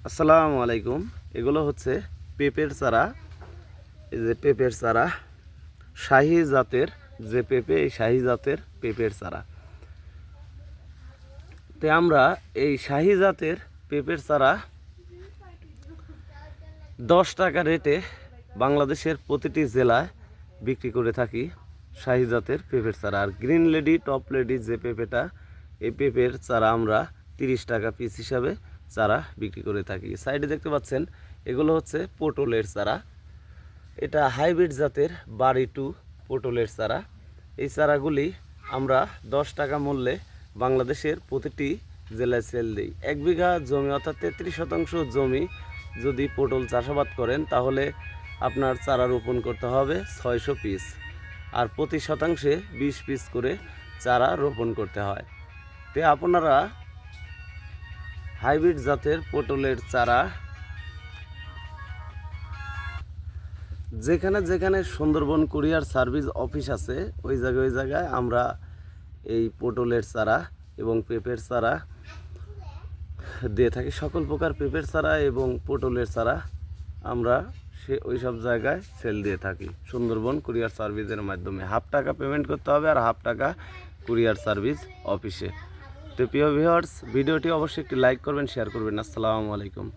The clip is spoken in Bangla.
আসসালামু আলাইকুম। এগুলো হচ্ছে পেঁপের চারা। এই যে পেঁপের চারা, শাহী জাতের যে পেঁপে, এই শাহী জাতের পেঁপের চারা। তো আমরা এই শাহী জাতের পেঁপের চারা 10 টাকা রেটে বাংলাদেশের প্রতিটি জেলায় বিক্রি করে থাকি। শাহী জাতের পেঁপের চারা। আর গ্রিন লেডি, টপ লেডি যে পেঁপেটা, এই পেঁপের চারা আমরা 30 টাকা পিস হিসাবে চারা বিক্রি করে থাকি। সাইডে দেখতে পাচ্ছেন এগুলো হচ্ছে পটলের চারা। এটা হাইব্রিড জাতের বাড়ি টু পটলের চারা। এই চারাগুলি আমরা 10 টাকা মূল্যে বাংলাদেশের প্রতিটি জেলায় সেল দিই। 1 বিঘা জমি অর্থাৎ 33% জমি যদি পটল চাষাবাদ করেন, তাহলে আপনার চারা রোপণ করতে হবে 600 পিস, আর প্রতি শতাংশে 20 পিস করে চারা রোপণ করতে হয়। তো আপনারা হাইব্রিড জাতের পটলের চারা যেখানে যেখানে সুন্দরবন কুরিয়ার সার্ভিস অফিস আছে, ওই জায়গায় আমরা এই পটলের চারা এবং পেঁপের চারা দিয়ে থাকি। সকল প্রকার পেঁপের চারা এবং পটলের চারা আমরা ওই সব জায়গায় সেল দিয়ে থাকি সুন্দরবন কুরিয়ার সার্ভিসের মাধ্যমে। ½ টাকা পেমেন্ট করতে হবে আর ½ টাকা কুরিয়ার সার্ভিস অফিসে। তো প্রিয় ভিউয়ার্স, ভিডিওটি অবশ্যই একটি লাইক করবেন, শেয়ার করবেন। আসসালামু আলাইকুম।